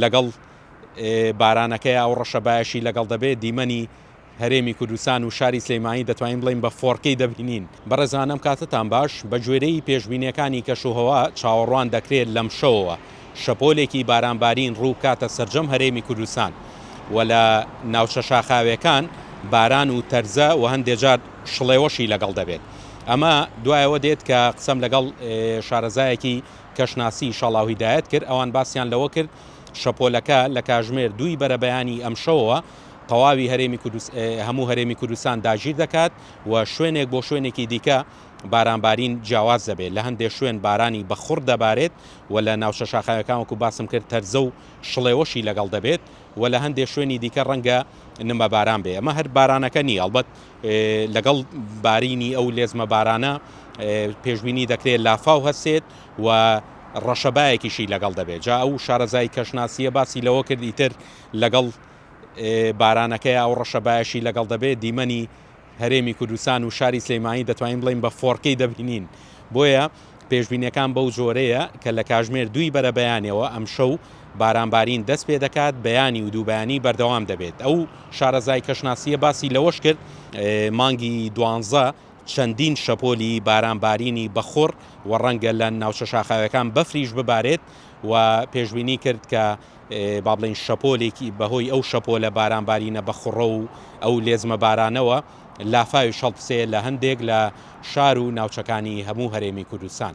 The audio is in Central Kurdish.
لەگەڵ بارانەکەی ئەو ڕەشە بایەشی لەگەڵ دەبێت دیمەنی هەرێمی کوردستان و شاری سلێمانی دەتوانین بڵین بە فۆرکەی دەبینین. بەڕێزانم کاتتان باش، بە گوێرەی پێشبینیەکانی کەشوهەوا چاوەڕوان دەکرێت لەم شەوەوە شەپۆلێکی بارانبارین ڕوو کاتە سەرجەم هەرێمی کوردستان و لە ناوچە شاخاویەکان باران و تەرزە و هەندێک جار شڵێوەشی لەگەڵ دەبێت. ئەمە دوایەوە دێت کە قسەم لەگەڵ شارەزایەکی کەشناسی شەڵاو هیدایەت کرد، ئەوان باسییان لەوە کرد شەپۆلەکە لە کاژمێر 2 بەرەبەیانی ئەم شەوەوە تەواوی هەموو هەرێمی کوردستان داگیر دەکات و شوێنێک بۆ شوێنێکی دیکە بارانبارین جیاواز دەبێت. لە هەندێک شوێن بارانی بەخوڕ دەبارێت و لە ناوچە شاخاوەکان وەکو باسم کرد تەرزە و شڵێوەشی لەگەڵ دەبێت و لە هەندێک شوێنی دیکە ڕەنگە نمە باران بێ. ئەمە هەر بارانەکە نی، ئەڵبەت لەگەڵ بارینی ئەو لێزمە بارانە پێشبینی دەکرێت لافاو هەسێت و ڕەشەبایەکیشی لەگەڵ دەبێت. جا ئەو شارەزای کەشناسیە باسی لەوە کرد ئیتر لەگەڵ بارانەکەی ئەو ڕەشە بایەشی لەگەڵ دەبێت دیمەنی هەرێمی کوردستان و شاری سلێمانی دەتوانین بڵین بە فۆرکەی دەبینین. بۆیە پێشبینیەکان بەو جۆرەیە کە لە کاژمێر 2 بەرەبەیانەوە ئەم شەو بارانبارین دەست پێ دەکات، بەیانی و دووبیانی بەردەوام دەبێت. ئەو شارەزای کەشناسیە باسی لەوەش کرد مانگی 12 چەندین شەپۆلی بارانبارینی بەخوڕ و ڕەنگە لە ناوچە شاخاوەکان بەفریش ببارێت و پێشبینی کرد کە با بڵین شەپۆلێکی بەهۆی ئەو شەپۆلە بارانبارینە بەخوڕە و ئەو لێزمە بارانەوە لافاوی شەڵپسێ لە هەندێک لە شار و ناوچەکانی هەموو هەرێمی کوردستان.